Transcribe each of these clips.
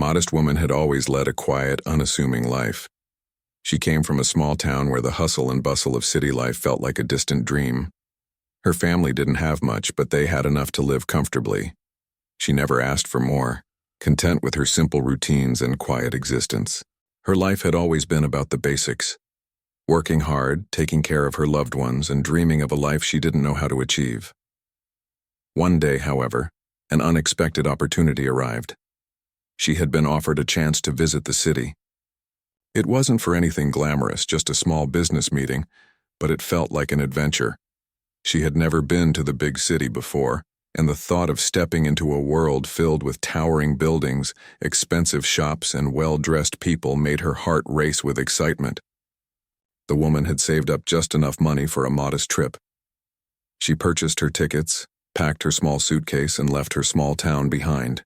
modest woman had always led a quiet, unassuming life. She came from a small town where the hustle and bustle of city life felt like a distant dream. Her family didn't have much, but they had enough to live comfortably. She never asked for more, content with her simple routines and quiet existence. Her life had always been about the basics, working hard, taking care of her loved ones, and dreaming of a life she didn't know how to achieve. One day, however, an unexpected opportunity arrived. She had been offered a chance to visit the city. It wasn't for anything glamorous, just a small business meeting, but it felt like an adventure. She had never been to the big city before, and the thought of stepping into a world filled with towering buildings, expensive shops, and well-dressed people made her heart race with excitement. The woman had saved up just enough money for a modest trip. She purchased her tickets, packed her small suitcase, and left her small town behind.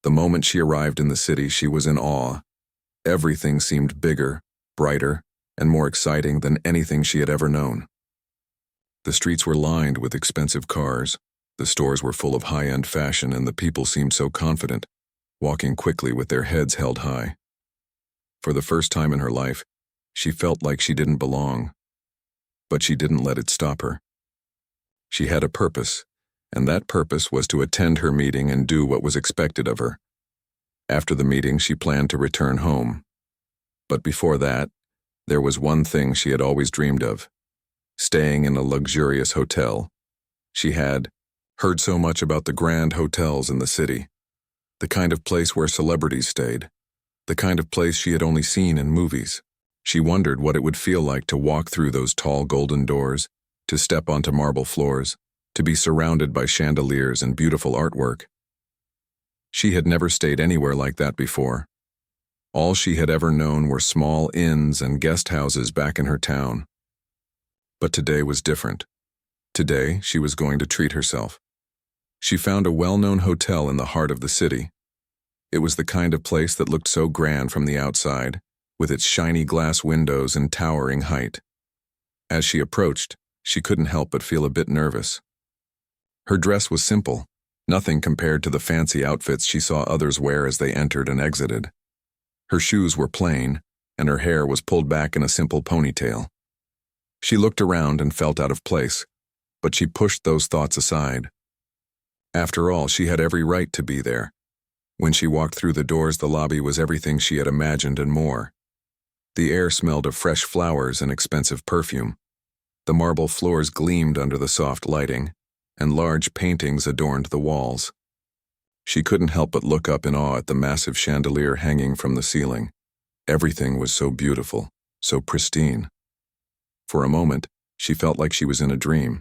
The moment she arrived in the city, she was in awe. Everything seemed bigger, brighter, and more exciting than anything she had ever known. The streets were lined with expensive cars, the stores were full of high-end fashion, and the people seemed so confident, walking quickly with their heads held high. For the first time in her life, she felt like she didn't belong. But she didn't let it stop her. She had a purpose, and that purpose was to attend her meeting and do what was expected of her. After the meeting, she planned to return home. But before that, there was one thing she had always dreamed of: staying in a luxurious hotel. She had heard so much about the grand hotels in the city, the kind of place where celebrities stayed, the kind of place she had only seen in movies. She wondered what it would feel like to walk through those tall golden doors, to step onto marble floors, to be surrounded by chandeliers and beautiful artwork. She had never stayed anywhere like that before. All she had ever known were small inns and guest houses back in her town. But today was different. Today, she was going to treat herself. She found a well-known hotel in the heart of the city. It was the kind of place that looked so grand from the outside, with its shiny glass windows and towering height. As she approached, she couldn't help but feel a bit nervous. Her dress was simple, nothing compared to the fancy outfits she saw others wear as they entered and exited. Her shoes were plain, and her hair was pulled back in a simple ponytail. She looked around and felt out of place, but she pushed those thoughts aside. After all, she had every right to be there. When she walked through the doors, the lobby was everything she had imagined and more. The air smelled of fresh flowers and expensive perfume. The marble floors gleamed under the soft lighting, and large paintings adorned the walls. She couldn't help but look up in awe at the massive chandelier hanging from the ceiling. Everything was so beautiful, so pristine. For a moment, she felt like she was in a dream.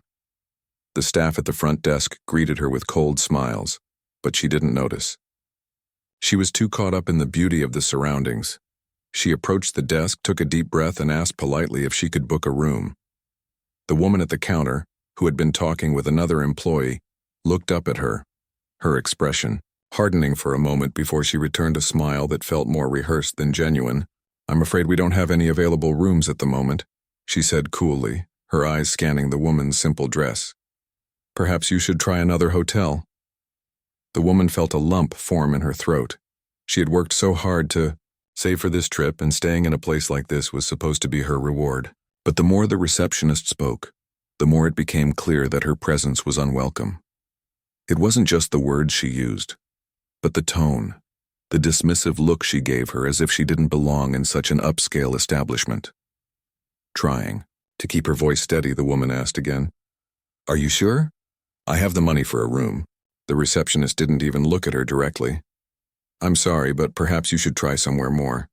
The staff at the front desk greeted her with cold smiles, but she didn't notice. She was too caught up in the beauty of the surroundings. She approached the desk, took a deep breath, and asked politely if she could book a room. The woman at the counter, who had been talking with another employee, looked up at her, her expression hardening for a moment before she returned a smile that felt more rehearsed than genuine. "I'm afraid we don't have any available rooms at the moment," she said coolly, her eyes scanning the woman's simple dress. "Perhaps you should try another hotel." The woman felt a lump form in her throat. She had worked so hard to save for this trip, and staying in a place like this was supposed to be her reward. But the more the receptionist spoke, the more it became clear that her presence was unwelcome. It wasn't just the words she used, but the tone, the dismissive look she gave her as if she didn't belong in such an upscale establishment. Trying to keep her voice steady, the woman asked again, "Are you sure? I have the money for a room." The receptionist didn't even look at her directly. "I'm sorry, but perhaps you should try somewhere more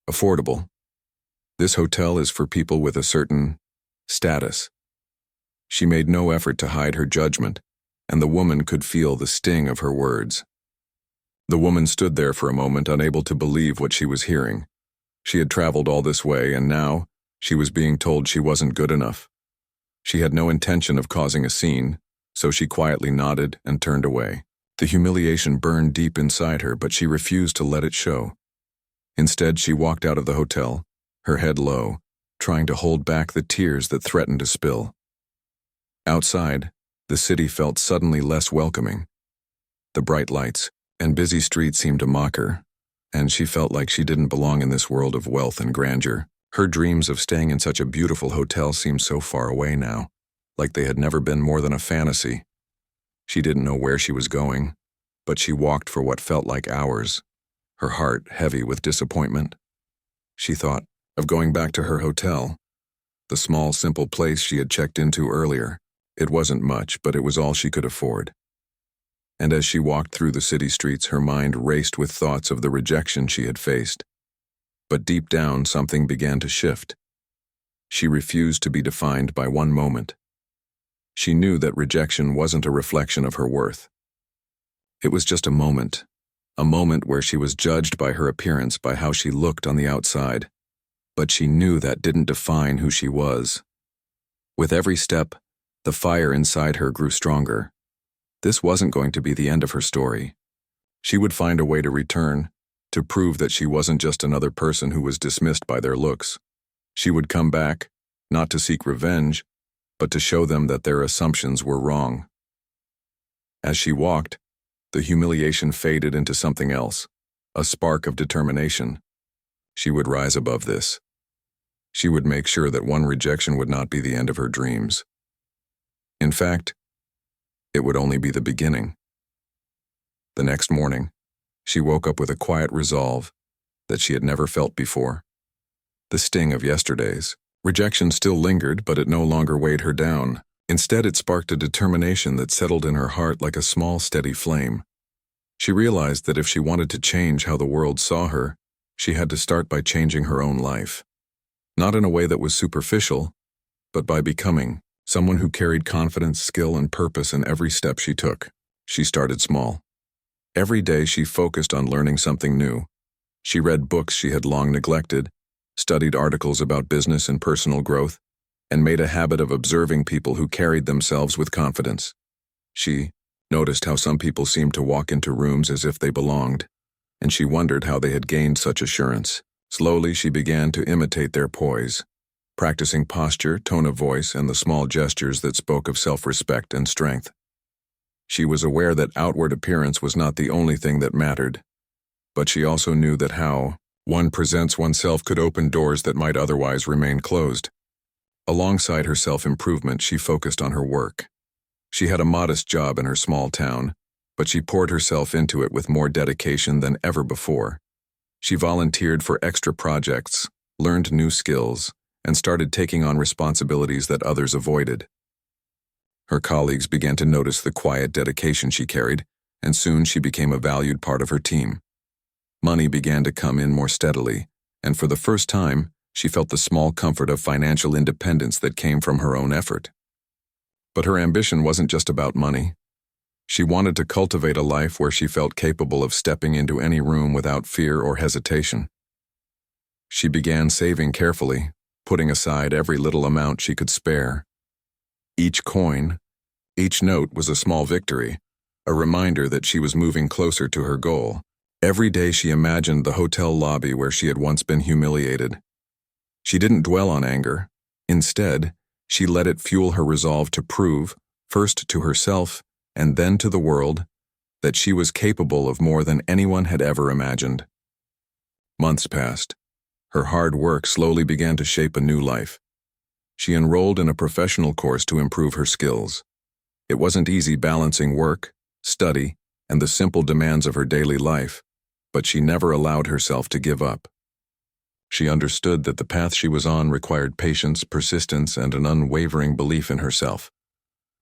affordable. This hotel is for people with a certain status." She made no effort to hide her judgment, and the woman could feel the sting of her words. The woman stood there for a moment, unable to believe what she was hearing. She had traveled all this way, and now she was being told she wasn't good enough. She had no intention of causing a scene, so she quietly nodded and turned away. The humiliation burned deep inside her, but she refused to let it show. Instead, she walked out of the hotel, her head low, trying to hold back the tears that threatened to spill. Outside, the city felt suddenly less welcoming. The bright lights and busy streets seemed to mock her, and she felt like she didn't belong in this world of wealth and grandeur. Her dreams of staying in such a beautiful hotel seemed so far away now, like they had never been more than a fantasy. She didn't know where she was going, but she walked for what felt like hours, her heart heavy with disappointment. She thought of going back to her hotel, the small, simple place she had checked into earlier. It wasn't much, but it was all she could afford. And as she walked through the city streets, her mind raced with thoughts of the rejection she had faced. But deep down, something began to shift. She refused to be defined by one moment. She knew that rejection wasn't a reflection of her worth. It was just a moment where she was judged by her appearance, by how she looked on the outside. But she knew that didn't define who she was. With every step, the fire inside her grew stronger. This wasn't going to be the end of her story. She would find a way to return, to prove that she wasn't just another person who was dismissed by their looks. She would come back, not to seek revenge, but to show them that their assumptions were wrong. As she walked, the humiliation faded into something else, a spark of determination. She would rise above this. She would make sure that one rejection would not be the end of her dreams. In fact, it would only be the beginning. The next morning, she woke up with a quiet resolve that she had never felt before. The sting of yesterday's rejection still lingered, but it no longer weighed her down. Instead, it sparked a determination that settled in her heart like a small, steady flame. She realized that if she wanted to change how the world saw her, she had to start by changing her own life. Not in a way that was superficial, but by becoming someone who carried confidence, skill, and purpose in every step she took. She started small. Every day she focused on learning something new. She read books she had long neglected, studied articles about business and personal growth, and made a habit of observing people who carried themselves with confidence. She noticed how some people seemed to walk into rooms as if they belonged, and she wondered how they had gained such assurance. Slowly, she began to imitate their poise, practicing posture, tone of voice, and the small gestures that spoke of self-respect and strength. She was aware that outward appearance was not the only thing that mattered, but she also knew that how one presents oneself could open doors that might otherwise remain closed. Alongside her self-improvement, she focused on her work. She had a modest job in her small town, but she poured herself into it with more dedication than ever before. She volunteered for extra projects, learned new skills, and started taking on responsibilities that others avoided. Her colleagues began to notice the quiet dedication she carried, and soon she became a valued part of her team. Money began to come in more steadily, and for the first time, she felt the small comfort of financial independence that came from her own effort. But her ambition wasn't just about money. She wanted to cultivate a life where she felt capable of stepping into any room without fear or hesitation. She began saving carefully, putting aside every little amount she could spare. Each coin, each note was a small victory, a reminder that she was moving closer to her goal. Every day she imagined the hotel lobby where she had once been humiliated. She didn't dwell on anger. Instead, she let it fuel her resolve to prove, first to herself and then to the world, that she was capable of more than anyone had ever imagined. Months passed. Her hard work slowly began to shape a new life. She enrolled in a professional course to improve her skills. It wasn't easy balancing work, study, and the simple demands of her daily life, but she never allowed herself to give up. She understood that the path she was on required patience, persistence, and an unwavering belief in herself.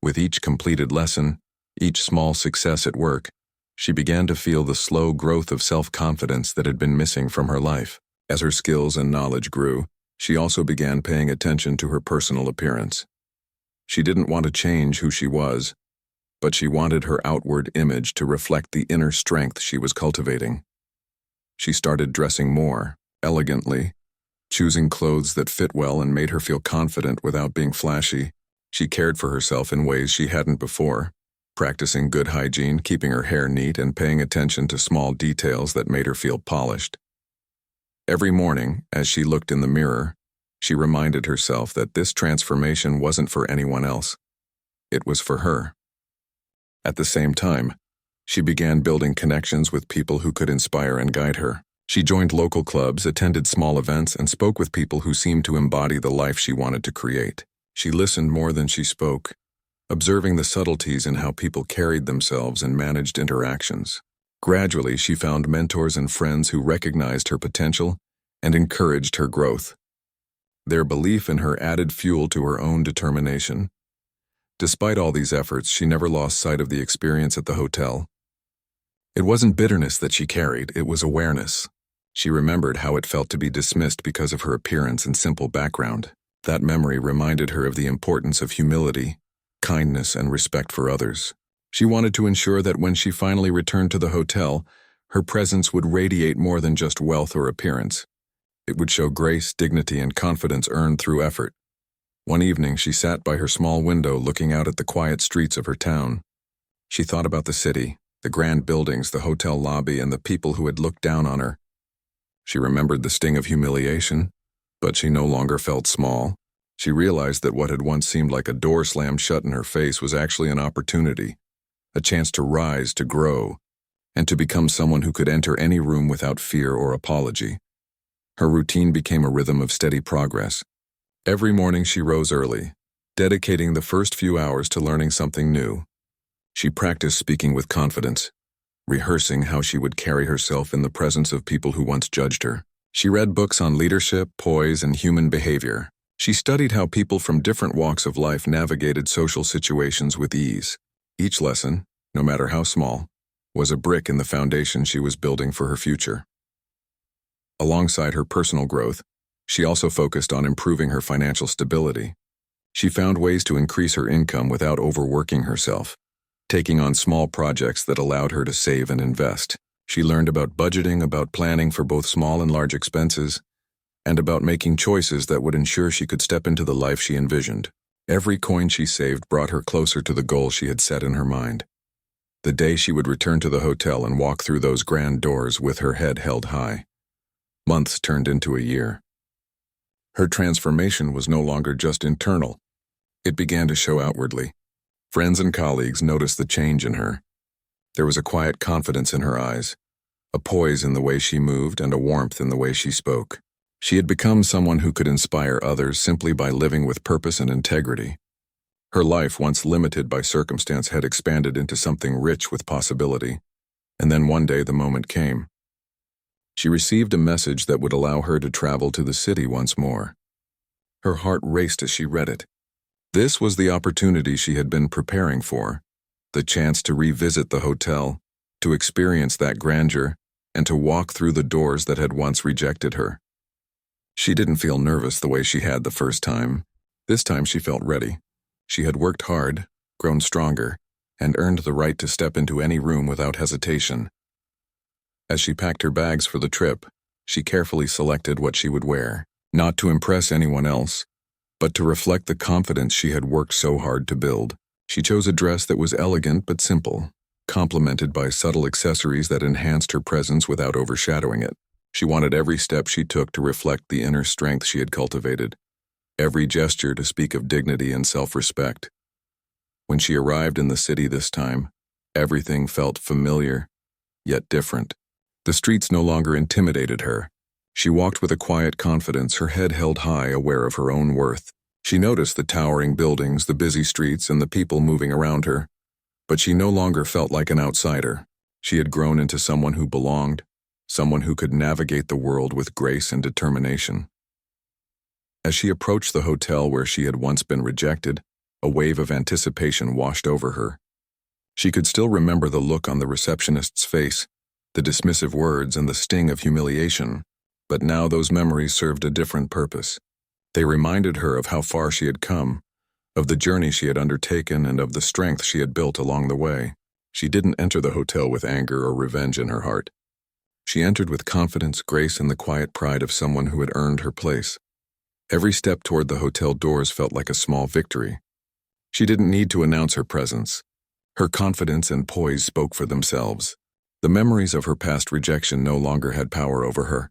With each completed lesson, each small success at work, she began to feel the slow growth of self-confidence that had been missing from her life. As her skills and knowledge grew, she also began paying attention to her personal appearance. She didn't want to change who she was, but she wanted her outward image to reflect the inner strength she was cultivating. She started dressing more elegantly, choosing clothes that fit well and made her feel confident without being flashy. She cared for herself in ways she hadn't before, practicing good hygiene, keeping her hair neat, and paying attention to small details that made her feel polished. Every morning, as she looked in the mirror, she reminded herself that this transformation wasn't for anyone else. It was for her. At the same time, she began building connections with people who could inspire and guide her. She joined local clubs, attended small events, and spoke with people who seemed to embody the life she wanted to create. She listened more than she spoke, observing the subtleties in how people carried themselves and managed interactions. Gradually, she found mentors and friends who recognized her potential and encouraged her growth. Their belief in her added fuel to her own determination. Despite all these efforts, she never lost sight of the experience at the hotel. It wasn't bitterness that she carried, it was awareness. She remembered how it felt to be dismissed because of her appearance and simple background. That memory reminded her of the importance of humility, kindness, and respect for others. She wanted to ensure that when she finally returned to the hotel, her presence would radiate more than just wealth or appearance. It would show grace, dignity, and confidence earned through effort. One evening, she sat by her small window looking out at the quiet streets of her town. She thought about the city, the grand buildings, the hotel lobby, and the people who had looked down on her. She remembered the sting of humiliation, but she no longer felt small. She realized that what had once seemed like a door slammed shut in her face was actually an opportunity, a chance to rise, to grow, and to become someone who could enter any room without fear or apology. Her routine became a rhythm of steady progress. Every morning she rose early, dedicating the first few hours to learning something new. She practiced speaking with confidence, rehearsing how she would carry herself in the presence of people who once judged her. She read books on leadership, poise, and human behavior. She studied how people from different walks of life navigated social situations with ease. Each lesson, no matter how small, was a brick in the foundation she was building for her future. Alongside her personal growth, she also focused on improving her financial stability. She found ways to increase her income without overworking herself, taking on small projects that allowed her to save and invest. She learned about budgeting, about planning for both small and large expenses, and about making choices that would ensure she could step into the life she envisioned. Every coin she saved brought her closer to the goal she had set in her mind. The day she would return to the hotel and walk through those grand doors with her head held high. Months turned into a year. Her transformation was no longer just internal. It began to show outwardly. Friends and colleagues noticed the change in her. There was a quiet confidence in her eyes, a poise in the way she moved, and a warmth in the way she spoke. She had become someone who could inspire others simply by living with purpose and integrity. Her life, once limited by circumstance, had expanded into something rich with possibility. And then one day the moment came. She received a message that would allow her to travel to the city once more. Her heart raced as she read it. This was the opportunity she had been preparing for, the chance to revisit the hotel, to experience that grandeur, and to walk through the doors that had once rejected her. She didn't feel nervous the way she had the first time. This time she felt ready. She had worked hard, grown stronger, and earned the right to step into any room without hesitation. As she packed her bags for the trip, she carefully selected what she would wear, not to impress anyone else, but to reflect the confidence she had worked so hard to build. She chose a dress that was elegant but simple, complemented by subtle accessories that enhanced her presence without overshadowing it. She wanted every step she took to reflect the inner strength she had cultivated, every gesture to speak of dignity and self-respect. When she arrived in the city this time, everything felt familiar, yet different. The streets no longer intimidated her. She walked with a quiet confidence, her head held high, aware of her own worth. She noticed the towering buildings, the busy streets, and the people moving around her, but she no longer felt like an outsider. She had grown into someone who belonged, someone who could navigate the world with grace and determination. As she approached the hotel where she had once been rejected, a wave of anticipation washed over her. She could still remember the look on the receptionist's face, the dismissive words, and the sting of humiliation, but now those memories served a different purpose. They reminded her of how far she had come, of the journey she had undertaken, and of the strength she had built along the way. She didn't enter the hotel with anger or revenge in her heart. She entered with confidence, grace, and the quiet pride of someone who had earned her place. Every step toward the hotel doors felt like a small victory. She didn't need to announce her presence. Her confidence and poise spoke for themselves. The memories of her past rejection no longer had power over her.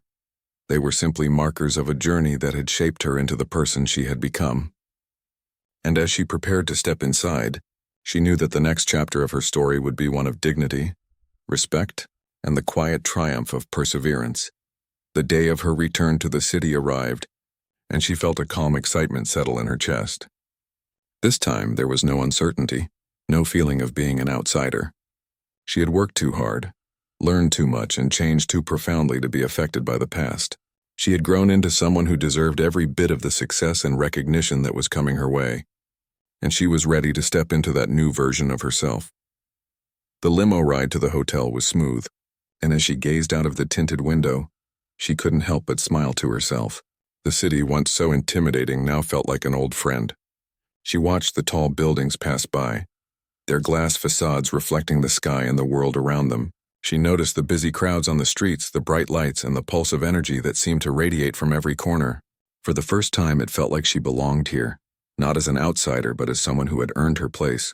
They were simply markers of a journey that had shaped her into the person she had become. And as she prepared to step inside, she knew that the next chapter of her story would be one of dignity, respect, and the quiet triumph of perseverance. The day of her return to the city arrived, and she felt a calm excitement settle in her chest. This time there was no uncertainty, no feeling of being an outsider. She had worked too hard, learned too much, and changed too profoundly to be affected by the past. She had grown into someone who deserved every bit of the success and recognition that was coming her way, and she was ready to step into that new version of herself. The limo ride to the hotel was smooth, and as she gazed out of the tinted window, she couldn't help but smile to herself. The city, once so intimidating, now felt like an old friend. She watched the tall buildings pass by, their glass facades reflecting the sky and the world around them. She noticed the busy crowds on the streets, the bright lights, and the pulse of energy that seemed to radiate from every corner. For the first time, it felt like she belonged here, not as an outsider, but as someone who had earned her place.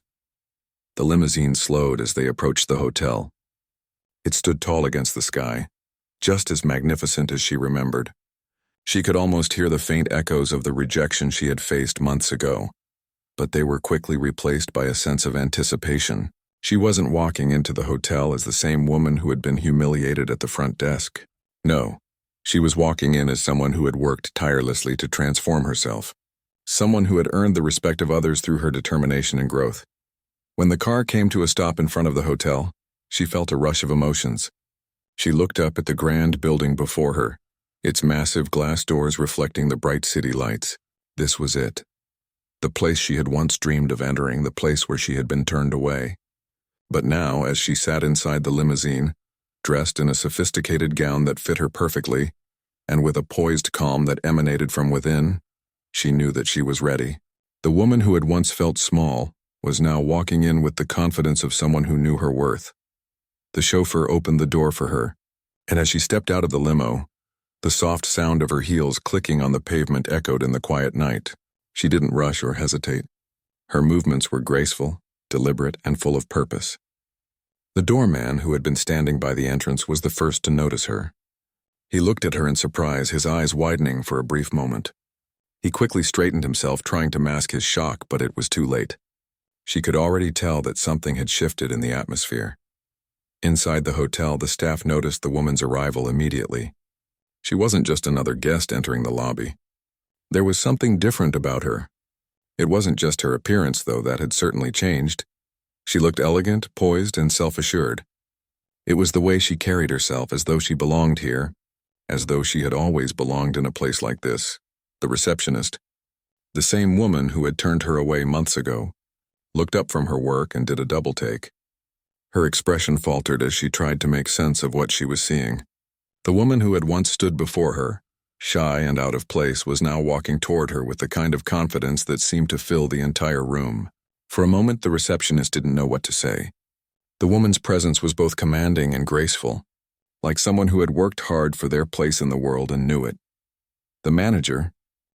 The limousine slowed as they approached the hotel. It stood tall against the sky, just as magnificent as she remembered. She could almost hear the faint echoes of the rejection she had faced months ago, but they were quickly replaced by a sense of anticipation. She wasn't walking into the hotel as the same woman who had been humiliated at the front desk. No, she was walking in as someone who had worked tirelessly to transform herself, someone who had earned the respect of others through her determination and growth. When the car came to a stop in front of the hotel, she felt a rush of emotions. She looked up at the grand building before her, its massive glass doors reflecting the bright city lights. This was it. The place she had once dreamed of entering, the place where she had been turned away. But now, as she sat inside the limousine, dressed in a sophisticated gown that fit her perfectly, and with a poised calm that emanated from within, she knew that she was ready. The woman who had once felt small was now walking in with the confidence of someone who knew her worth. The chauffeur opened the door for her, and as she stepped out of the limo, the soft sound of her heels clicking on the pavement echoed in the quiet night. She didn't rush or hesitate. Her movements were graceful, deliberate, and full of purpose. The doorman, who had been standing by the entrance, was the first to notice her. He looked at her in surprise, his eyes widening for a brief moment. He quickly straightened himself, trying to mask his shock, but it was too late. She could already tell that something had shifted in the atmosphere. Inside the hotel, the staff noticed the woman's arrival immediately. She wasn't just another guest entering the lobby. There was something different about her. It wasn't just her appearance, though, that had certainly changed. She looked elegant, poised, and self-assured. It was the way she carried herself, as though she belonged here, as though she had always belonged in a place like this. The receptionist, the same woman who had turned her away months ago, looked up from her work and did a double-take. Her expression faltered as she tried to make sense of what she was seeing. The woman who had once stood before her, shy and out of place, was now walking toward her with the kind of confidence that seemed to fill the entire room. For a moment, the receptionist didn't know what to say. The woman's presence was both commanding and graceful, like someone who had worked hard for their place in the world and knew it. The manager,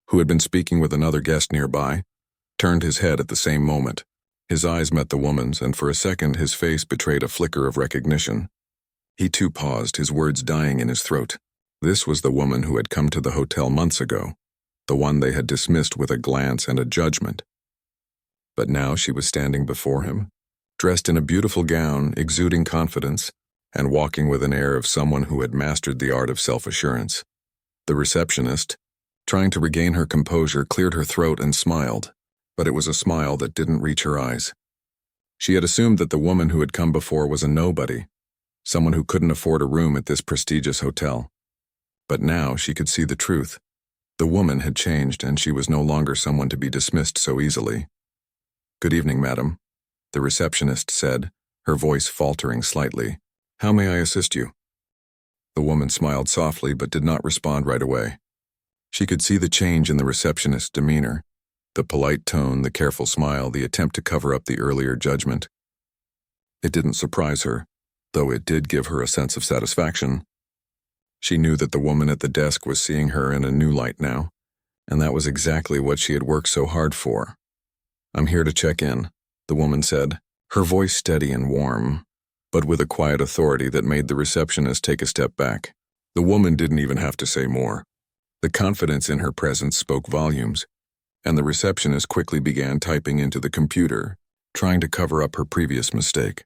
who had been speaking with another guest nearby, turned his head at the same moment. His eyes met the woman's, and for a second his face betrayed a flicker of recognition. He too paused, his words dying in his throat. This was the woman who had come to the hotel months ago, the one they had dismissed with a glance and a judgment. But now she was standing before him, dressed in a beautiful gown, exuding confidence, and walking with an air of someone who had mastered the art of self-assurance. The receptionist, trying to regain her composure, cleared her throat and smiled, but it was a smile that didn't reach her eyes. She had assumed that the woman who had come before was a nobody, someone who couldn't afford a room at this prestigious hotel. But now she could see the truth. The woman had changed, and she was no longer someone to be dismissed so easily. "Good evening, madam," the receptionist said, her voice faltering slightly. "How may I assist you?" The woman smiled softly but did not respond right away. She could see the change in the receptionist's demeanor, the polite tone, the careful smile, the attempt to cover up the earlier judgment. It didn't surprise her, though it did give her a sense of satisfaction. She knew that the woman at the desk was seeing her in a new light now, and that was exactly what she had worked so hard for. "I'm here to check in," the woman said, her voice steady and warm, but with a quiet authority that made the receptionist take a step back. The woman didn't even have to say more. The confidence in her presence spoke volumes, and the receptionist quickly began typing into the computer, trying to cover up her previous mistake.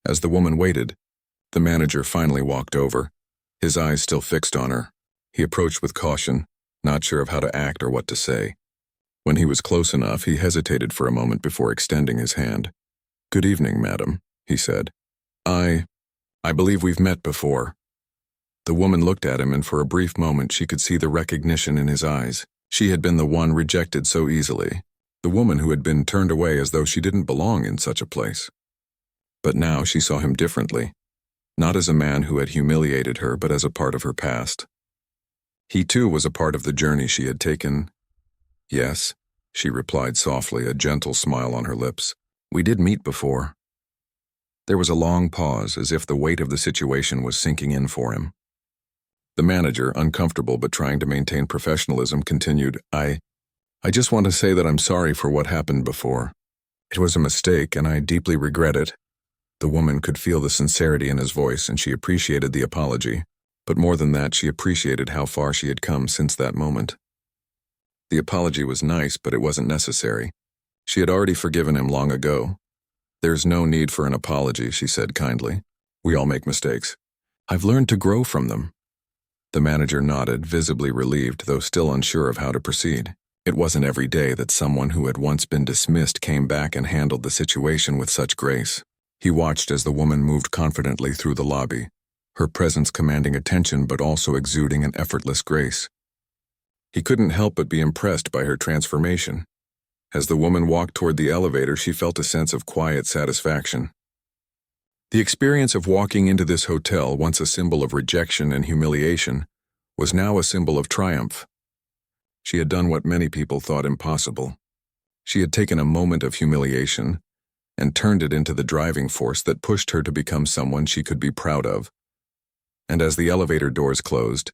As the woman waited, the manager finally walked over, his eyes still fixed on her. He approached with caution, not sure of how to act or what to say. When he was close enough, he hesitated for a moment before extending his hand. "Good evening, madam," he said. I believe we've met before." The woman looked at him, and for a brief moment she could see the recognition in his eyes. She had been the one rejected so easily, the woman who had been turned away as though she didn't belong in such a place. But now she saw him differently, not as a man who had humiliated her, but as a part of her past. He too was a part of the journey she had taken. "Yes," she replied softly, a gentle smile on her lips. "We did meet before." There was a long pause, as if the weight of the situation was sinking in for him. The manager, uncomfortable but trying to maintain professionalism, continued, I just want to say that I'm sorry for what happened before. It was a mistake, and I deeply regret it." The woman could feel the sincerity in his voice, and she appreciated the apology. But more than that, she appreciated how far she had come since that moment. The apology was nice, but it wasn't necessary. She had already forgiven him long ago. "There's no need for an apology," she said kindly. "We all make mistakes. I've learned to grow from them." The manager nodded, visibly relieved, though still unsure of how to proceed. It wasn't every day that someone who had once been dismissed came back and handled the situation with such grace. He watched as the woman moved confidently through the lobby, her presence commanding attention but also exuding an effortless grace. He couldn't help but be impressed by her transformation. As the woman walked toward the elevator, she felt a sense of quiet satisfaction. The experience of walking into this hotel, once a symbol of rejection and humiliation, was now a symbol of triumph. She had done what many people thought impossible. She had taken a moment of humiliation and turned it into the driving force that pushed her to become someone she could be proud of. And as the elevator doors closed,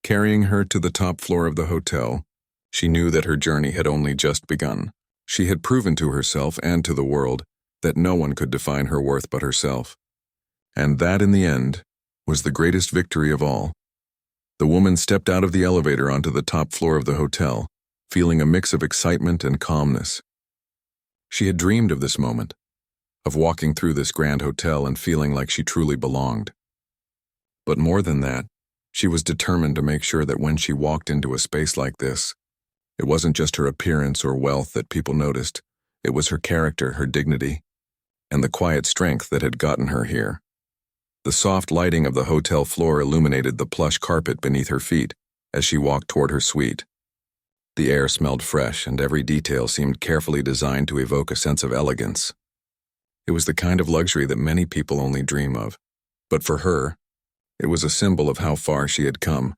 carrying her to the top floor of the hotel, she knew that her journey had only just begun. She had proven to herself and to the world that no one could define her worth but herself. And that, in the end, was the greatest victory of all. The woman stepped out of the elevator onto the top floor of the hotel, feeling a mix of excitement and calmness. She had dreamed of this moment, of walking through this grand hotel and feeling like she truly belonged. But more than that, she was determined to make sure that when she walked into a space like this, it wasn't just her appearance or wealth that people noticed. It was her character, her dignity, and the quiet strength that had gotten her here. The soft lighting of the hotel floor illuminated the plush carpet beneath her feet as she walked toward her suite. The air smelled fresh, and every detail seemed carefully designed to evoke a sense of elegance. It was the kind of luxury that many people only dream of. But for her, it was a symbol of how far she had come.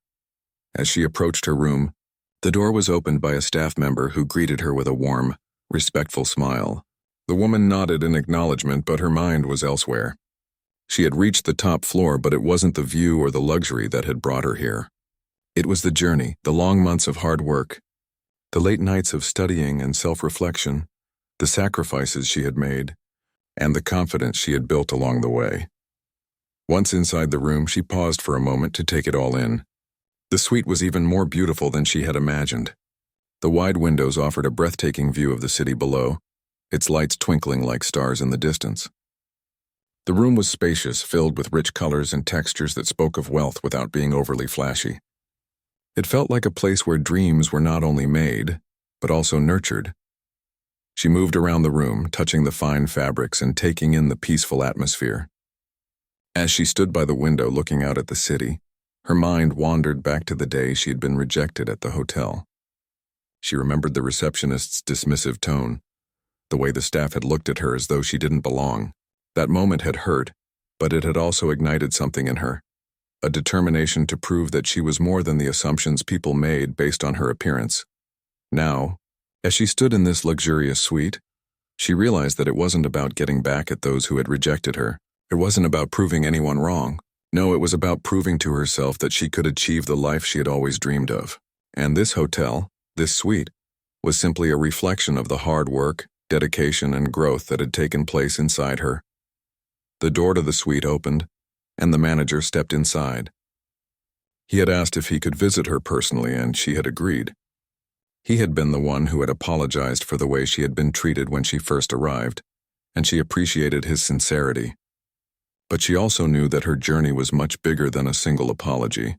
As she approached her room, the door was opened by a staff member who greeted her with a warm, respectful smile. The woman nodded in acknowledgement, but her mind was elsewhere. She had reached the top floor, but it wasn't the view or the luxury that had brought her here. It was the journey, the long months of hard work, the late nights of studying and self-reflection, the sacrifices she had made, and the confidence she had built along the way. Once inside the room, she paused for a moment to take it all in. The suite was even more beautiful than she had imagined. The wide windows offered a breathtaking view of the city below, its lights twinkling like stars in the distance. The room was spacious, filled with rich colors and textures that spoke of wealth without being overly flashy. It felt like a place where dreams were not only made, but also nurtured. She moved around the room, touching the fine fabrics and taking in the peaceful atmosphere. As she stood by the window looking out at the city, her mind wandered back to the day she had been rejected at the hotel. She remembered the receptionist's dismissive tone, the way the staff had looked at her as though she didn't belong. That moment had hurt, but it had also ignited something in her, a determination to prove that she was more than the assumptions people made based on her appearance. Now, as she stood in this luxurious suite, she realized that it wasn't about getting back at those who had rejected her. It wasn't about proving anyone wrong. No, it was about proving to herself that she could achieve the life she had always dreamed of. And this hotel, this suite, was simply a reflection of the hard work, dedication, and growth that had taken place inside her. The door to the suite opened, and the manager stepped inside. He had asked if he could visit her personally, and she had agreed. He had been the one who had apologized for the way she had been treated when she first arrived, and she appreciated his sincerity. But she also knew that her journey was much bigger than a single apology.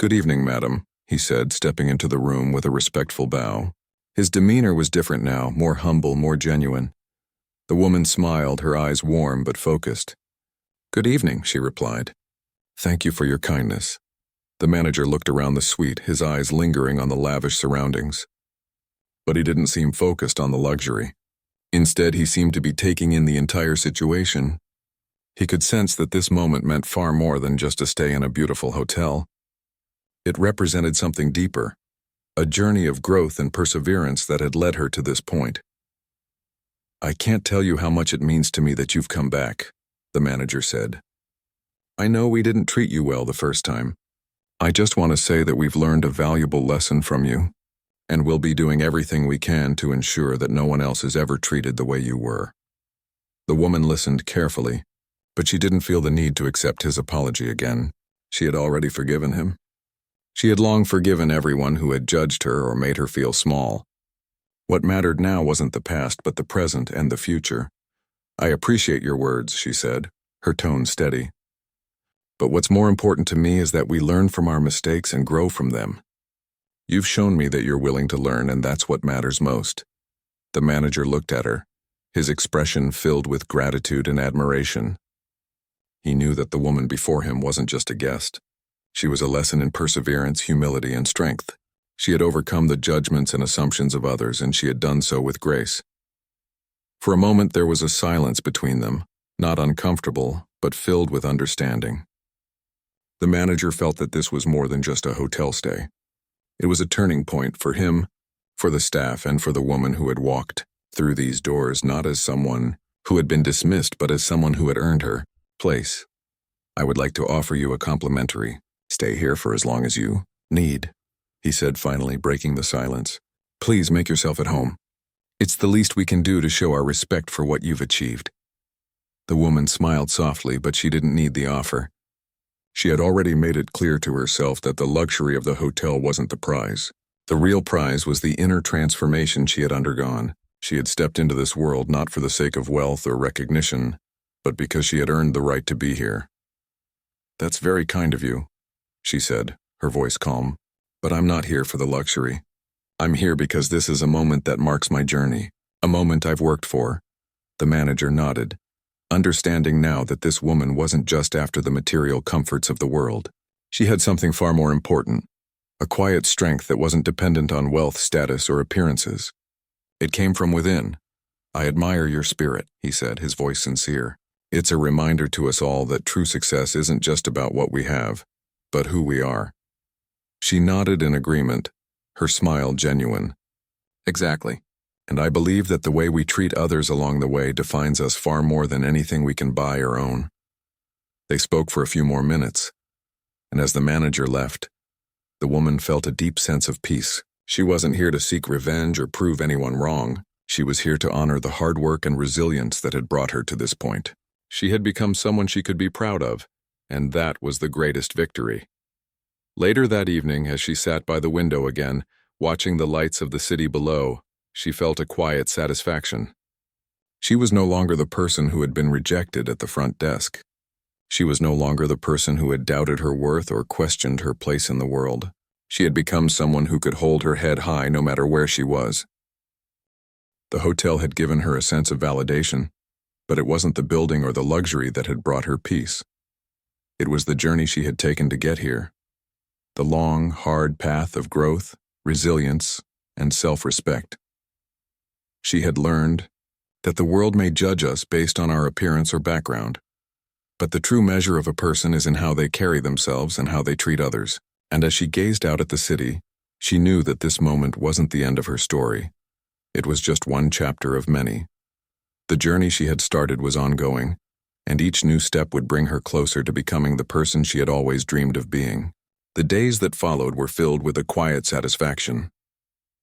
"Good evening, madam," he said, stepping into the room with a respectful bow. His demeanor was different now, more humble, more genuine. The woman smiled, her eyes warm but focused. "Good evening," she replied. "Thank you for your kindness." The manager looked around the suite, his eyes lingering on the lavish surroundings. But he didn't seem focused on the luxury. Instead, he seemed to be taking in the entire situation. He could sense that this moment meant far more than just a stay in a beautiful hotel. It represented something deeper, a journey of growth and perseverance that had led her to this point. "I can't tell you how much it means to me that you've come back," the manager said. "I know we didn't treat you well the first time. I just want to say that we've learned a valuable lesson from you, and we'll be doing everything we can to ensure that no one else is ever treated the way you were." The woman listened carefully, but she didn't feel the need to accept his apology again. She had already forgiven him. She had long forgiven everyone who had judged her or made her feel small. What mattered now wasn't the past, but the present and the future. "I appreciate your words," she said, her tone steady. "But what's more important to me is that we learn from our mistakes and grow from them. You've shown me that you're willing to learn, and that's what matters most." The manager looked at her, his expression filled with gratitude and admiration. He knew that the woman before him wasn't just a guest. She was a lesson in perseverance, humility, and strength. She had overcome the judgments and assumptions of others, and she had done so with grace. For a moment there was a silence between them, not uncomfortable, but filled with understanding. The manager felt that this was more than just a hotel stay. It was a turning point for him, for the staff, and for the woman who had walked through these doors not as someone who had been dismissed, but as someone who had earned her place. "I would like to offer you a complimentary stay here for as long as you need," he said, finally breaking the silence. "Please make yourself at home. It's the least we can do to show our respect for what you've achieved." The woman smiled softly, but she didn't need the offer. She had already made it clear to herself that the luxury of the hotel wasn't the prize. The real prize was the inner transformation she had undergone. She had stepped into this world not for the sake of wealth or recognition, but because she had earned the right to be here. "That's very kind of you," she said, her voice calm. "But I'm not here for the luxury. I'm here because this is a moment that marks my journey, a moment I've worked for." The manager nodded, understanding now that this woman wasn't just after the material comforts of the world. She had something far more important, a quiet strength that wasn't dependent on wealth, status, or appearances. It came from within. "I admire your spirit," he said, his voice sincere. "It's a reminder to us all that true success isn't just about what we have, but who we are." She nodded in agreement, her smile genuine. "Exactly. And I believe that the way we treat others along the way defines us far more than anything we can buy or own." They spoke for a few more minutes, and as the manager left, the woman felt a deep sense of peace. She wasn't here to seek revenge or prove anyone wrong. She was here to honor the hard work and resilience that had brought her to this point. She had become someone she could be proud of, and that was the greatest victory. Later that evening, as she sat by the window again, watching the lights of the city below, she felt a quiet satisfaction. She was no longer the person who had been rejected at the front desk. She was no longer the person who had doubted her worth or questioned her place in the world. She had become someone who could hold her head high no matter where she was. The hotel had given her a sense of validation, but it wasn't the building or the luxury that had brought her peace. It was the journey she had taken to get here. The long, hard path of growth, resilience, and self-respect. She had learned that the world may judge us based on our appearance or background, but the true measure of a person is in how they carry themselves and how they treat others. And as she gazed out at the city, she knew that this moment wasn't the end of her story. It was just one chapter of many. The journey she had started was ongoing, and each new step would bring her closer to becoming the person she had always dreamed of being. The days that followed were filled with a quiet satisfaction.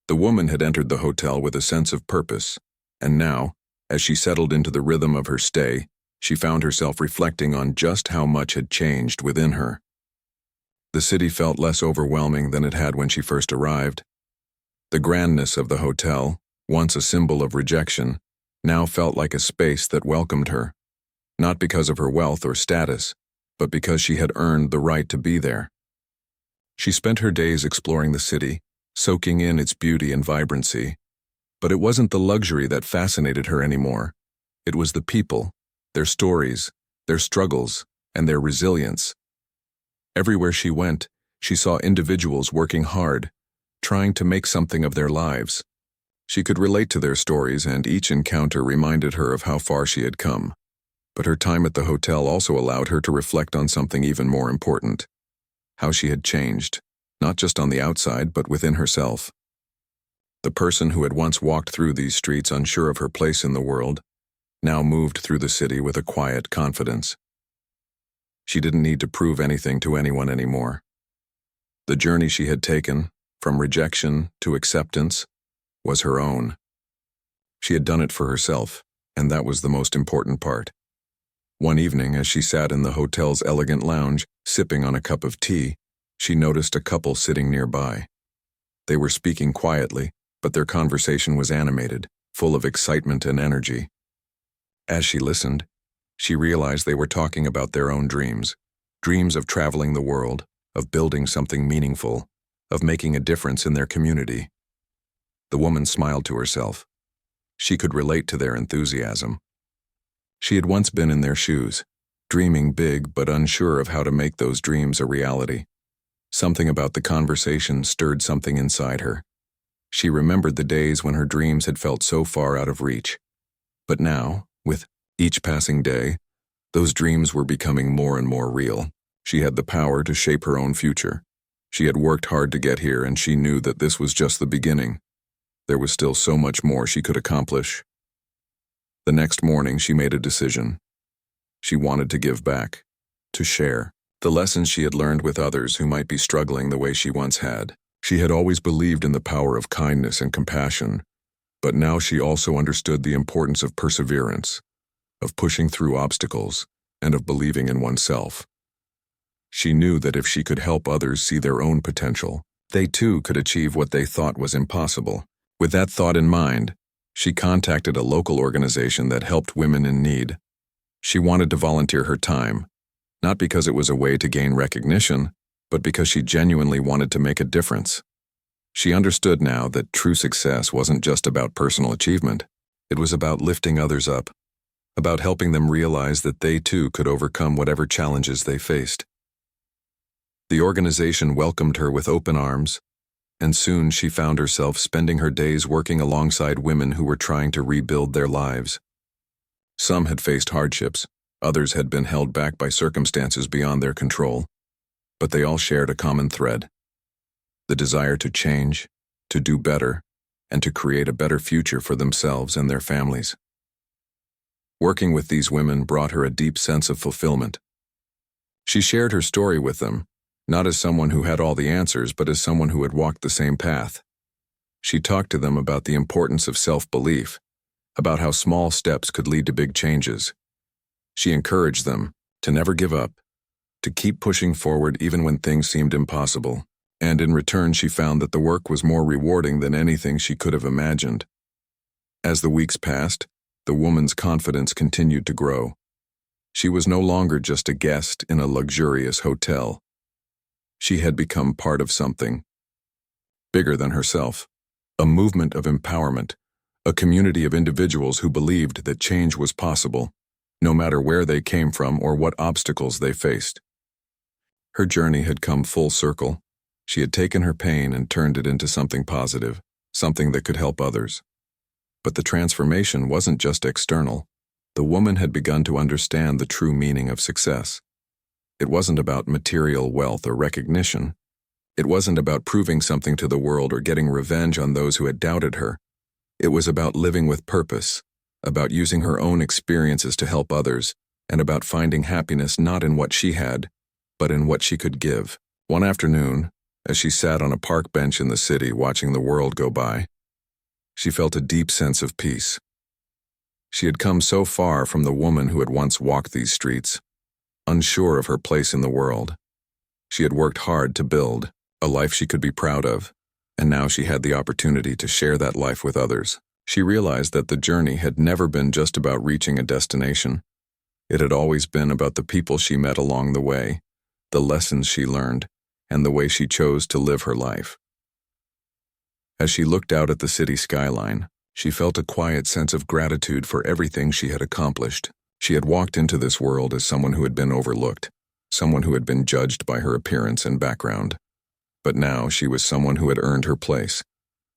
The woman had entered the hotel with a sense of purpose, and now, as she settled into the rhythm of her stay, she found herself reflecting on just how much had changed within her. The city felt less overwhelming than it had when she first arrived. The grandness of the hotel, once a symbol of rejection, now felt like a space that welcomed her, not because of her wealth or status, but because she had earned the right to be there. She spent her days exploring the city, soaking in its beauty and vibrancy. But it wasn't the luxury that fascinated her anymore. It was the people, their stories, their struggles, and their resilience. Everywhere she went, she saw individuals working hard, trying to make something of their lives. She could relate to their stories, and each encounter reminded her of how far she had come. But her time at the hotel also allowed her to reflect on something even more important: how she had changed, not just on the outside, but within herself. The person who had once walked through these streets unsure of her place in the world, now moved through the city with a quiet confidence. She didn't need to prove anything to anyone anymore. The journey she had taken, from rejection to acceptance, was her own. She had done it for herself, and that was the most important part. One evening, as she sat in the hotel's elegant lounge, sipping on a cup of tea, she noticed a couple sitting nearby. They were speaking quietly, but their conversation was animated, full of excitement and energy. As she listened, she realized they were talking about their own dreams of traveling the world, of building something meaningful, of making a difference in their community. The woman smiled to herself. She could relate to their enthusiasm. She had once been in their shoes, dreaming big but unsure of how to make those dreams a reality. Something about the conversation stirred something inside her. She remembered the days when her dreams had felt so far out of reach. But now, with each passing day, those dreams were becoming more and more real. She had the power to shape her own future. She had worked hard to get here, and she knew that this was just the beginning. There was still so much more she could accomplish. The next morning, she made a decision. She wanted to give back, to share the lessons she had learned with others who might be struggling the way she once had. She had always believed in the power of kindness and compassion, but now she also understood the importance of perseverance, of pushing through obstacles, and of believing in oneself. She knew that if she could help others see their own potential, they too could achieve what they thought was impossible. With that thought in mind, she contacted a local organization that helped women in need. She wanted to volunteer her time, not because it was a way to gain recognition, but because she genuinely wanted to make a difference. She understood now that true success wasn't just about personal achievement. It was about lifting others up, about helping them realize that they too could overcome whatever challenges they faced. The organization welcomed her with open arms, and soon she found herself spending her days working alongside women who were trying to rebuild their lives. Some had faced hardships, others had been held back by circumstances beyond their control, but they all shared a common thread: the desire to change, to do better, and to create a better future for themselves and their families. Working with these women brought her a deep sense of fulfillment. She shared her story with them, not as someone who had all the answers, but as someone who had walked the same path. She talked to them about the importance of self-belief, about how small steps could lead to big changes. She encouraged them to never give up, to keep pushing forward even when things seemed impossible. And in return, she found that the work was more rewarding than anything she could have imagined. As the weeks passed, the woman's confidence continued to grow. She was no longer just a guest in a luxurious hotel. She had become part of something bigger than herself, a movement of empowerment, a community of individuals who believed that change was possible, no matter where they came from or what obstacles they faced. Her journey had come full circle. She had taken her pain and turned it into something positive, something that could help others. But the transformation wasn't just external. The woman had begun to understand the true meaning of success. It wasn't about material wealth or recognition. It wasn't about proving something to the world or getting revenge on those who had doubted her. It was about living with purpose, about using her own experiences to help others, and about finding happiness not in what she had, but in what she could give. One afternoon, as she sat on a park bench in the city watching the world go by, she felt a deep sense of peace. She had come so far from the woman who had once walked these streets, unsure of her place in the world. She had worked hard to build a life she could be proud of, and now she had the opportunity to share that life with others. She realized that the journey had never been just about reaching a destination. It had always been about the people she met along the way, the lessons she learned, and the way she chose to live her life. As she looked out at the city skyline, she felt a quiet sense of gratitude for everything she had accomplished. She had walked into this world as someone who had been overlooked, someone who had been judged by her appearance and background. But now she was someone who had earned her place,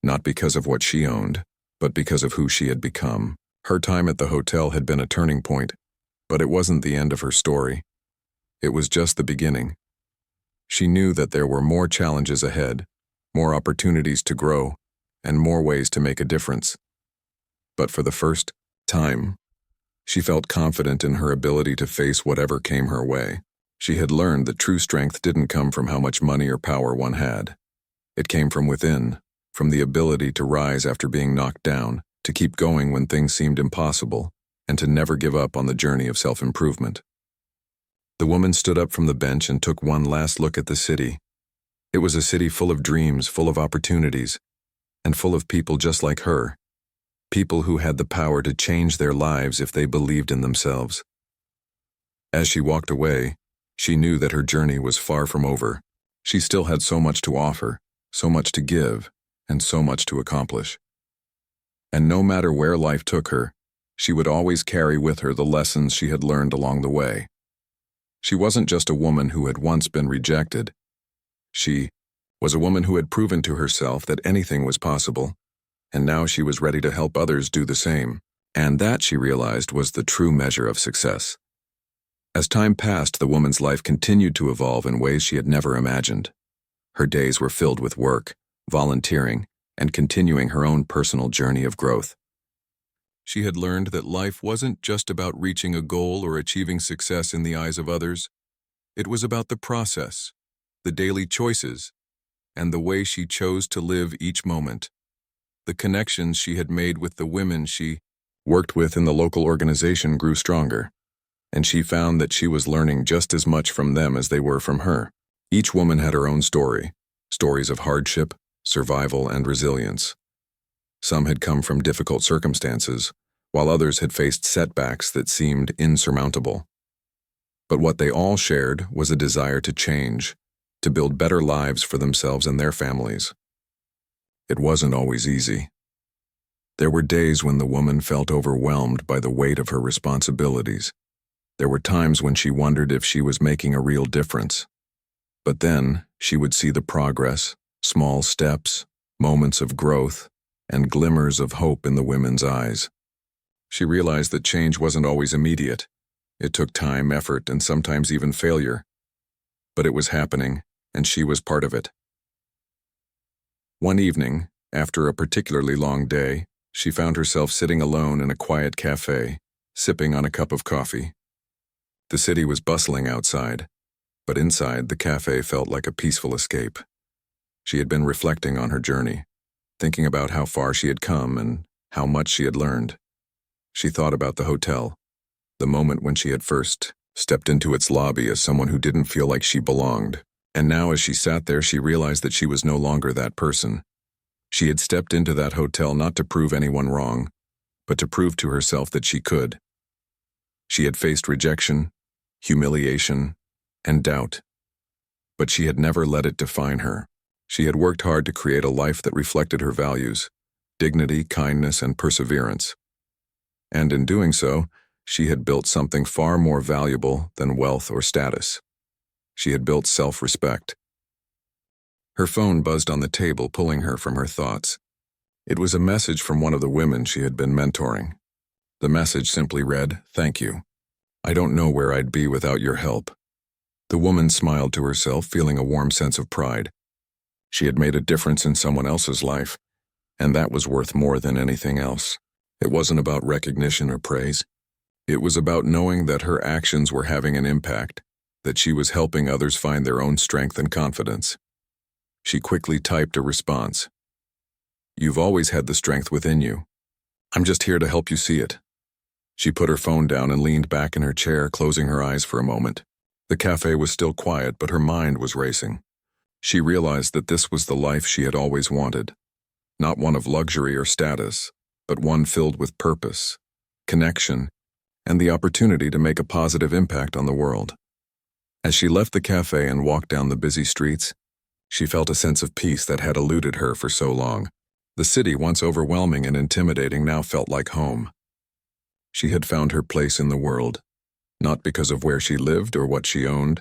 not because of what she owned, but because of who she had become. Her time at the hotel had been a turning point, but it wasn't the end of her story. It was just the beginning. She knew that there were more challenges ahead, more opportunities to grow, and more ways to make a difference. But for the first time, she felt confident in her ability to face whatever came her way. She had learned that true strength didn't come from how much money or power one had. It came from within, from the ability to rise after being knocked down, to keep going when things seemed impossible, and to never give up on the journey of self-improvement. The woman stood up from the bench and took one last look at the city. It was a city full of dreams, full of opportunities, and full of people just like her. People who had the power to change their lives if they believed in themselves. As she walked away, she knew that her journey was far from over. She still had so much to offer, so much to give, and so much to accomplish. And no matter where life took her, she would always carry with her the lessons she had learned along the way. She wasn't just a woman who had once been rejected. She was a woman who had proven to herself that anything was possible, and now she was ready to help others do the same. And that, she realized, was the true measure of success. As time passed, the woman's life continued to evolve in ways she had never imagined. Her days were filled with work, volunteering, and continuing her own personal journey of growth. She had learned that life wasn't just about reaching a goal or achieving success in the eyes of others. It was about the process, the daily choices, and the way she chose to live each moment. The connections she had made with the women she worked with in the local organization grew stronger, and she found that she was learning just as much from them as they were from her. Each woman had her own story, stories of hardship, survival, and resilience. Some had come from difficult circumstances, while others had faced setbacks that seemed insurmountable. But what they all shared was a desire to change, to build better lives for themselves and their families. It wasn't always easy. There were days when the woman felt overwhelmed by the weight of her responsibilities. There were times when she wondered if she was making a real difference. But then she would see the progress, small steps, moments of growth, and glimmers of hope in the women's eyes. She realized that change wasn't always immediate. It took time, effort, and sometimes even failure. But it was happening, and she was part of it. One evening, after a particularly long day, she found herself sitting alone in a quiet cafe, sipping on a cup of coffee. The city was bustling outside, but inside the cafe felt like a peaceful escape. She had been reflecting on her journey, thinking about how far she had come and how much she had learned. She thought about the hotel, the moment when she had first stepped into its lobby as someone who didn't feel like she belonged. And now as she sat there, she realized that she was no longer that person. She had stepped into that hotel not to prove anyone wrong, but to prove to herself that she could. She had faced rejection, humiliation, and doubt, but she had never let it define her. She had worked hard to create a life that reflected her values, dignity, kindness, and perseverance. And in doing so, she had built something far more valuable than wealth or status. She had built self-respect. Her phone buzzed on the table, pulling her from her thoughts. It was a message from one of the women she had been mentoring. The message simply read, "Thank you. I don't know where I'd be without your help." The woman smiled to herself, feeling a warm sense of pride. She had made a difference in someone else's life, and that was worth more than anything else. It wasn't about recognition or praise. It was about knowing that her actions were having an impact, that she was helping others find their own strength and confidence. She quickly typed a response. "You've always had the strength within you. I'm just here to help you see it." She put her phone down and leaned back in her chair, closing her eyes for a moment. The cafe was still quiet, but her mind was racing. She realized that this was the life she had always wanted. Not one of luxury or status, but one filled with purpose, connection, and the opportunity to make a positive impact on the world. As she left the cafe and walked down the busy streets, She felt a sense of peace that had eluded her for so long. The city, once overwhelming and intimidating, now felt like home. She had found her place in the world, not because of where she lived or what she owned,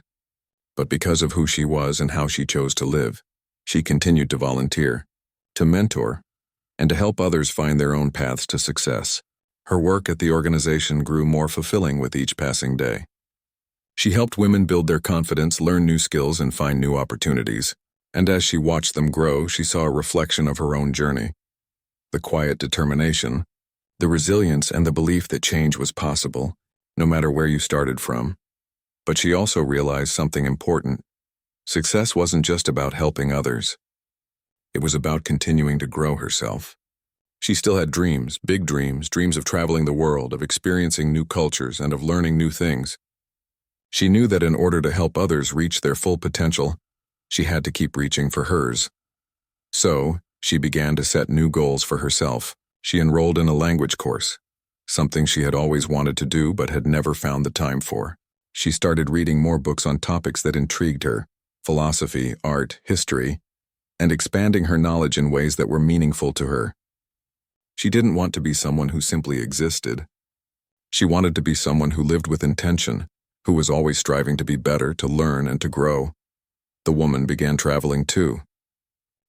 but because of who she was and how she chose to live. She continued to volunteer, to mentor, and to help others find their own paths to success. Her work at the organization grew more fulfilling with each passing day. She helped women build their confidence, learn new skills, and find new opportunities. And as she watched them grow, she saw a reflection of her own journey. The quiet determination, the resilience, and the belief that change was possible, no matter where you started from. But she also realized something important. Success wasn't just about helping others. It was about continuing to grow herself. She still had dreams, big dreams, dreams of traveling the world, of experiencing new cultures, and of learning new things. She knew that in order to help others reach their full potential, she had to keep reaching for hers. So, she began to set new goals for herself. She enrolled in a language course, something she had always wanted to do but had never found the time for. She started reading more books on topics that intrigued her, philosophy, art, history, and expanding her knowledge in ways that were meaningful to her. She didn't want to be someone who simply existed. She wanted to be someone who lived with intention, who was always striving to be better, to learn, and to grow. The woman began traveling too.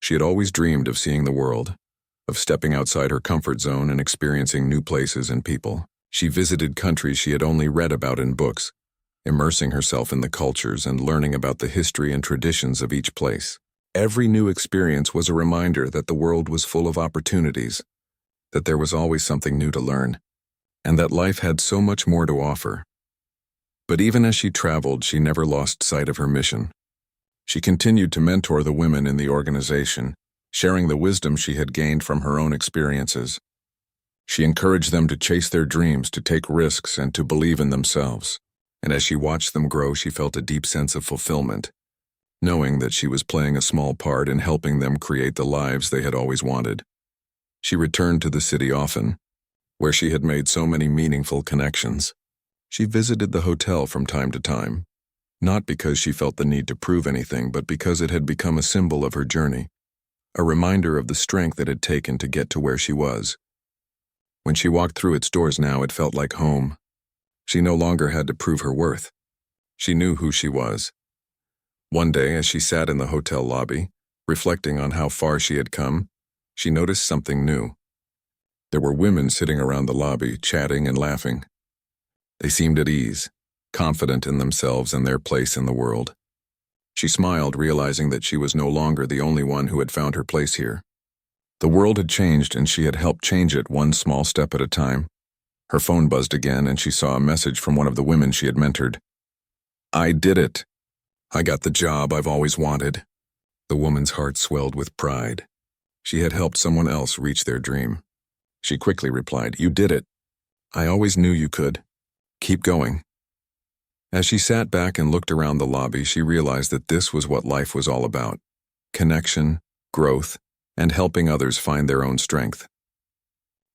She had always dreamed of seeing the world, of stepping outside her comfort zone and experiencing new places and people. She visited countries she had only read about in books, immersing herself in the cultures and learning about the history and traditions of each place. Every new experience was a reminder that the world was full of opportunities, that there was always something new to learn, and that life had so much more to offer. But even as she traveled, she never lost sight of her mission. She continued to mentor the women in the organization, sharing the wisdom she had gained from her own experiences. She encouraged them to chase their dreams, to take risks, and to believe in themselves. And as she watched them grow, she felt a deep sense of fulfillment, knowing that she was playing a small part in helping them create the lives they had always wanted. She returned to the city often, where she had made so many meaningful connections. She visited the hotel from time to time, not because she felt the need to prove anything, but because it had become a symbol of her journey, a reminder of the strength it had taken to get to where she was. When she walked through its doors now, it felt like home. She no longer had to prove her worth. She knew who she was. One day, as she sat in the hotel lobby, reflecting on how far she had come, she noticed something new. There were women sitting around the lobby, chatting and laughing. They seemed at ease, confident in themselves and their place in the world. She smiled, realizing that she was no longer the only one who had found her place here. The world had changed, and she had helped change it one small step at a time. Her phone buzzed again, and she saw a message from one of the women she had mentored. "I did it. I got the job I've always wanted." The woman's heart swelled with pride. She had helped someone else reach their dream. She quickly replied, "You did it. I always knew you could. Keep going." As she sat back and looked around the lobby, she realized that this was what life was all about: connection, growth, and helping others find their own strength.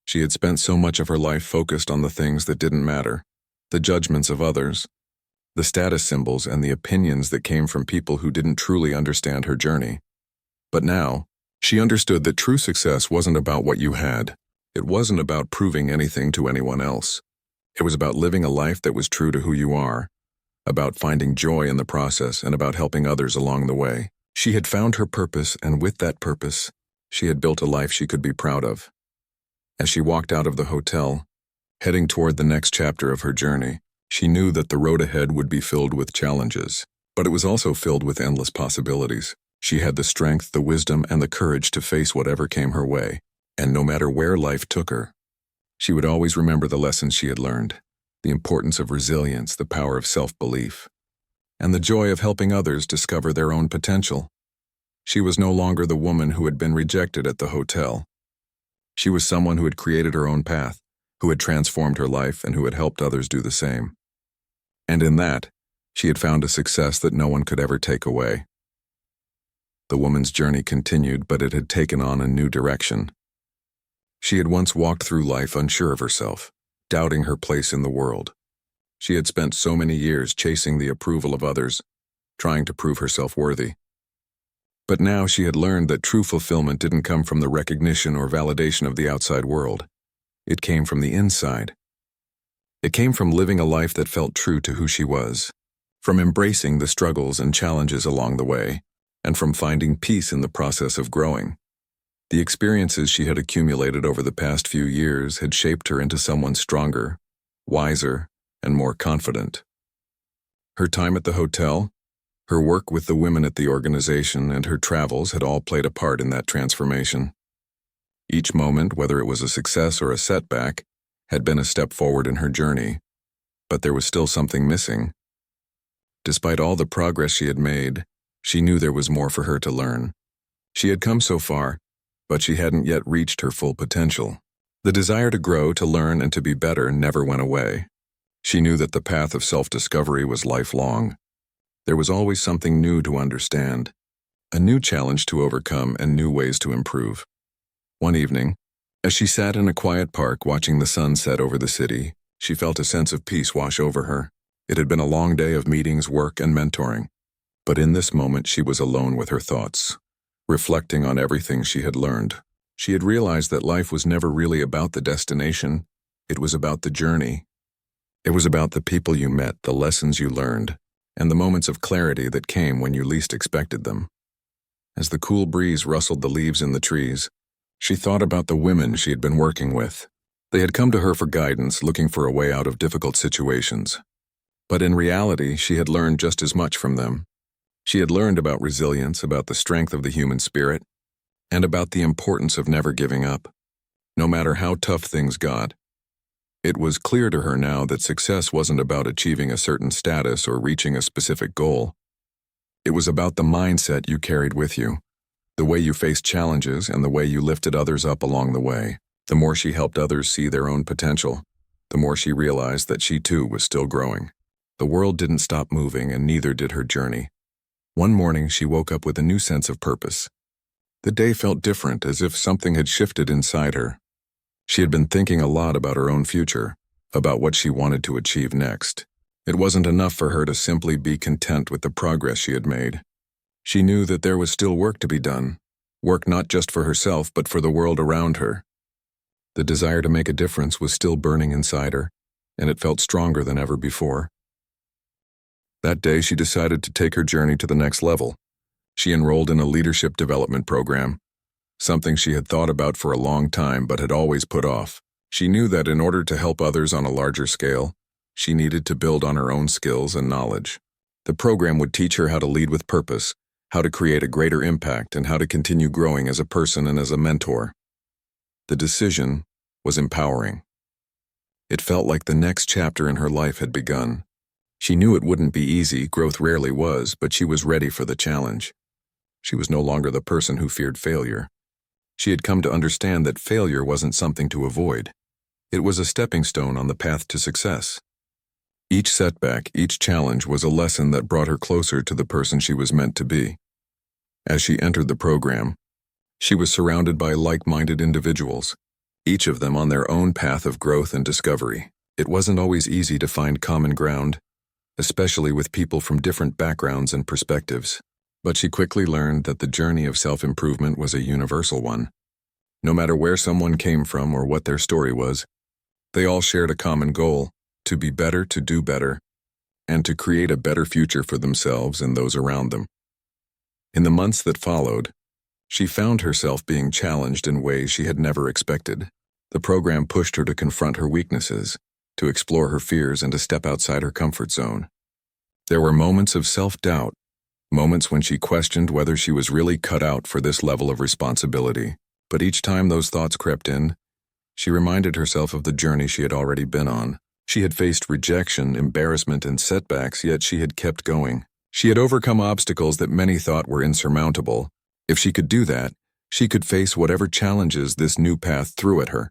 She had spent so much of her life focused on the things that didn't matter, the judgments of others, the status symbols, and the opinions that came from people who didn't truly understand her journey. But now, she understood that true success wasn't about what you had. It wasn't about proving anything to anyone else. It was about living a life that was true to who you are, about finding joy in the process, and about helping others along the way. She had found her purpose, and with that purpose, she had built a life she could be proud of. As she walked out of the hotel, heading toward the next chapter of her journey, she knew that the road ahead would be filled with challenges, but it was also filled with endless possibilities. She had the strength, the wisdom, and the courage to face whatever came her way, and no matter where life took her, she would always remember the lessons she had learned, the importance of resilience, the power of self-belief, and the joy of helping others discover their own potential. She was no longer the woman who had been rejected at the hotel. She was someone who had created her own path, who had transformed her life, and who had helped others do the same. And in that, she had found a success that no one could ever take away. The woman's journey continued, but it had taken on a new direction. She had once walked through life unsure of herself, doubting her place in the world. She had spent so many years chasing the approval of others, trying to prove herself worthy. But now she had learned that true fulfillment didn't come from the recognition or validation of the outside world. It came from the inside. It came from living a life that felt true to who she was, from embracing the struggles and challenges along the way, and from finding peace in the process of growing. The experiences she had accumulated over the past few years had shaped her into someone stronger, wiser, and more confident. Her time at the hotel, her work with the women at the organization, and her travels had all played a part in that transformation. Each moment, whether it was a success or a setback, had been a step forward in her journey, but there was still something missing. Despite all the progress she had made, she knew there was more for her to learn. She had come so far, but she hadn't yet reached her full potential. The desire to grow, to learn, and to be better never went away. She knew that the path of self-discovery was lifelong. There was always something new to understand, a new challenge to overcome, and new ways to improve. One evening, as she sat in a quiet park watching the sun set over the city, she felt a sense of peace wash over her. It had been a long day of meetings, work, and mentoring, but in this moment she was alone with her thoughts, reflecting on everything she had learned. She had realized that life was never really about the destination. It was about the journey. It was about the people you met, the lessons you learned, and the moments of clarity that came when you least expected them. As the cool breeze rustled the leaves in the trees, she thought about the women she had been working with. They had come to her for guidance, looking for a way out of difficult situations. But in reality, she had learned just as much from them. She had learned about resilience, about the strength of the human spirit, and about the importance of never giving up, no matter how tough things got. It was clear to her now that success wasn't about achieving a certain status or reaching a specific goal. It was about the mindset you carried with you, the way you faced challenges, and the way you lifted others up along the way. The more she helped others see their own potential, the more she realized that she too was still growing. The world didn't stop moving, and neither did her journey. One morning, she woke up with a new sense of purpose. The day felt different, as if something had shifted inside her. She had been thinking a lot about her own future, about what she wanted to achieve next. It wasn't enough for her to simply be content with the progress she had made. She knew that there was still work to be done, work not just for herself but for the world around her. The desire to make a difference was still burning inside her, and it felt stronger than ever before. That day, she decided to take her journey to the next level. She enrolled in a leadership development program, something she had thought about for a long time but had always put off. She knew that in order to help others on a larger scale, she needed to build on her own skills and knowledge. The program would teach her how to lead with purpose, how to create a greater impact, and how to continue growing as a person and as a mentor. The decision was empowering. It felt like the next chapter in her life had begun. She knew it wouldn't be easy, growth rarely was, but she was ready for the challenge. She was no longer the person who feared failure. She had come to understand that failure wasn't something to avoid. It was a stepping stone on the path to success. Each setback, each challenge was a lesson that brought her closer to the person she was meant to be. As she entered the program, she was surrounded by like-minded individuals, each of them on their own path of growth and discovery. It wasn't always easy to find common ground, especially with people from different backgrounds and perspectives. But she quickly learned that the journey of self-improvement was a universal one. No matter where someone came from or what their story was, they all shared a common goal: to be better, to do better, and to create a better future for themselves and those around them. In the months that followed, she found herself being challenged in ways she had never expected. The program pushed her to confront her weaknesses, to explore her fears, and to step outside her comfort zone. There were moments of self-doubt, moments when she questioned whether she was really cut out for this level of responsibility. But each time those thoughts crept in, she reminded herself of the journey she had already been on. She had faced rejection, embarrassment, and setbacks, yet she had kept going. She had overcome obstacles that many thought were insurmountable. If she could do that, she could face whatever challenges this new path threw at her.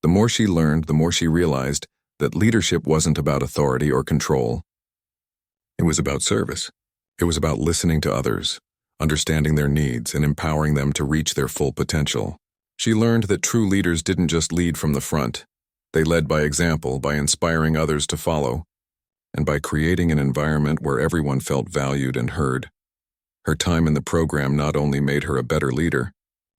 The more she learned, the more she realized that leadership wasn't about authority or control. It was about service. It was about listening to others, understanding their needs, and empowering them to reach their full potential. She learned that true leaders didn't just lead from the front. They led by example, by inspiring others to follow, and by creating an environment where everyone felt valued and heard. Her time in the program not only made her a better leader,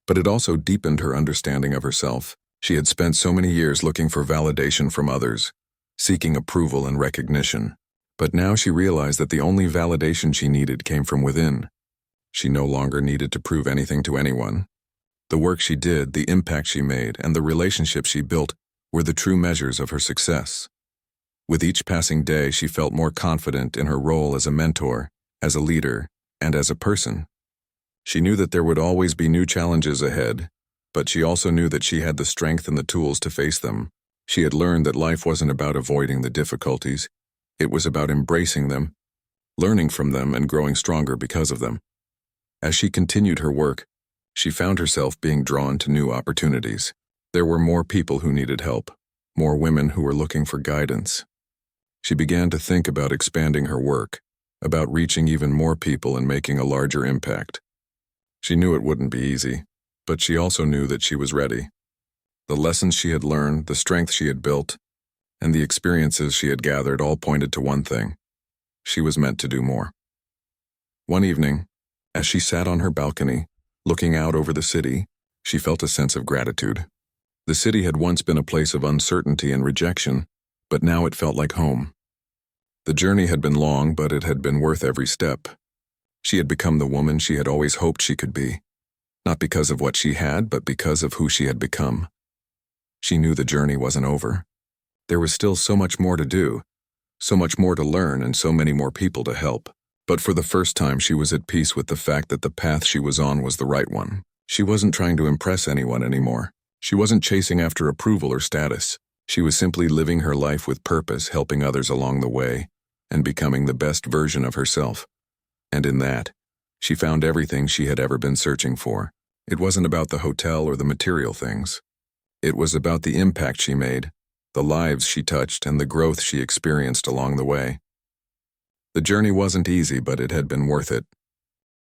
but it also deepened her understanding of herself. She had spent so many years looking for validation from others, seeking approval and recognition. But now she realized that the only validation she needed came from within. She no longer needed to prove anything to anyone. The work she did, the impact she made, and the relationships she built were the true measures of her success. With each passing day, she felt more confident in her role as a mentor, as a leader, and as a person. She knew that there would always be new challenges ahead, but she also knew that she had the strength and the tools to face them. She had learned that life wasn't about avoiding the difficulties. It was about embracing them, learning from them, and growing stronger because of them. As she continued her work, she found herself being drawn to new opportunities. There were more people who needed help, more women who were looking for guidance. She began to think about expanding her work, about reaching even more people and making a larger impact. She knew it wouldn't be easy, but she also knew that she was ready. The lessons she had learned, the strength she had built, and the experiences she had gathered all pointed to one thing: she was meant to do more. One evening, as she sat on her balcony, looking out over the city, she felt a sense of gratitude. The city had once been a place of uncertainty and rejection, but now it felt like home. The journey had been long, but it had been worth every step. She had become the woman she had always hoped she could be, not because of what she had, but because of who she had become. She knew the journey wasn't over. There was still so much more to do, so much more to learn, and so many more people to help. But for the first time, she was at peace with the fact that the path she was on was the right one. She wasn't trying to impress anyone anymore. She wasn't chasing after approval or status. She was simply living her life with purpose, helping others along the way, and becoming the best version of herself. And in that, she found everything she had ever been searching for. It wasn't about the hotel or the material things. It was about the impact she made, the lives she touched, and the growth she experienced along the way. The journey wasn't easy, but it had been worth it.